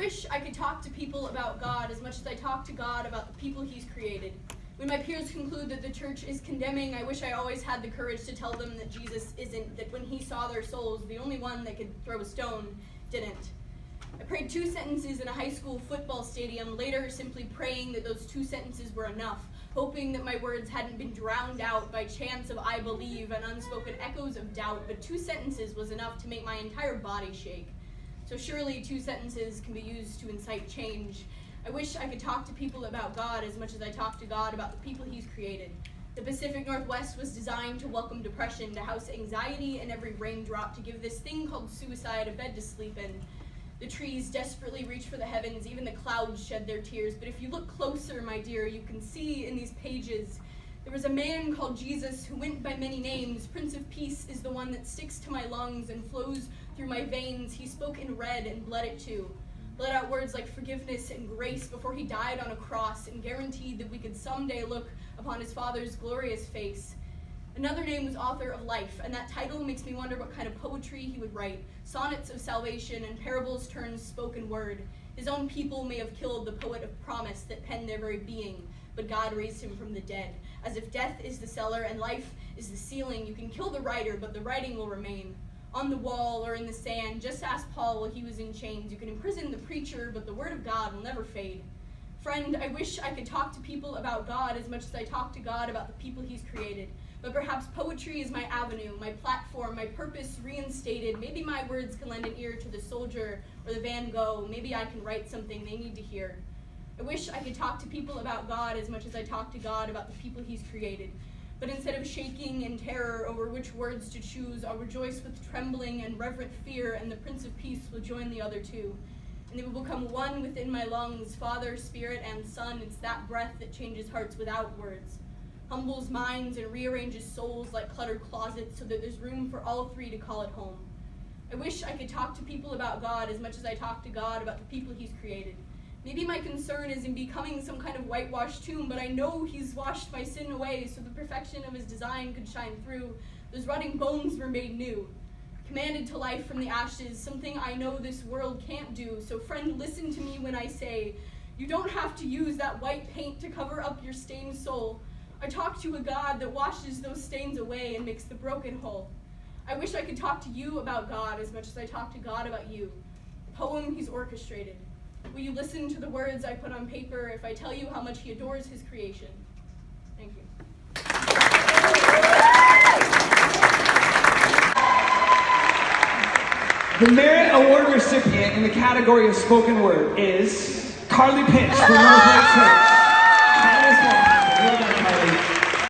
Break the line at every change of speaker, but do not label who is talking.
wish I could talk to people about God as much as I talk to God about the people he's created. When my peers conclude that the church is condemning, I wish I always had the courage to tell them that Jesus isn't, that when he saw their souls, the only one that could throw a stone didn't. I prayed 2 sentences in a high school football stadium, later simply praying that those 2 sentences were enough, hoping that my words hadn't been drowned out by chants of I believe and unspoken echoes of doubt, but 2 sentences was enough to make my entire body shake. So surely 2 sentences can be used to incite change. I wish I could talk to people about God as much as I talk to God about the people he's created. The Pacific Northwest was designed to welcome depression, to house anxiety in every raindrop, to give this thing called suicide a bed to sleep in. The trees desperately reach for the heavens, even the clouds shed their tears. But if you look closer, my dear, you can see in these pages there was a man called Jesus who went by many names. Prince of Peace is the one that sticks to my lungs and flows through my veins. He spoke in red and bled it too. Bled out words like forgiveness and grace before he died on a cross and guaranteed that we could someday look upon his Father's glorious face. Another name was author of life, and that title makes me wonder what kind of poetry he would write. Sonnets of salvation and parables turned spoken word. His own people may have killed the poet of promise that penned their very being, but God raised him from the dead. As if death is the cellar and life is the ceiling, you can kill the writer, but the writing will remain. On the wall or in the sand, just ask Paul while he was in chains. You can imprison the preacher, but the word of God will never fade. Friend, I wish I could talk to people about God as much as I talk to God about the people he's created. But perhaps poetry is my avenue, my platform, my purpose reinstated. Maybe my words can lend an ear to the soldier or the Van Gogh. Maybe I can write something they need to hear. I wish I could talk to people about God as much as I talk to God about the people he's created. But instead of shaking in terror over which words to choose, I'll rejoice with trembling and reverent fear, and the Prince of Peace will join the other 2. And they will become one within my lungs, Father, Spirit, and Son. It's that breath that changes hearts without words, humbles minds, and rearranges souls like cluttered closets so that there's room for all 3 to call it home. I wish I could talk to people about God as much as I talk to God about the people he's created. Maybe my concern is in becoming some kind of whitewashed tomb, but I know he's washed my sin away so the perfection of his design could shine through. Those rotting bones were made new, commanded to life from the ashes, something I know this world can't do. So friend, listen to me when I say, you don't have to use that white paint to cover up your stained soul. I talk to a God that washes those stains away and makes the broken whole. I wish I could talk to you about God as much as I talk to God about you. The poem he's orchestrated. Will you listen to the words I put on paper if I tell you how much he adores his creation? Thank you.
The Merit Award recipient in the category of spoken word is Carly Pitch from North Lake Church.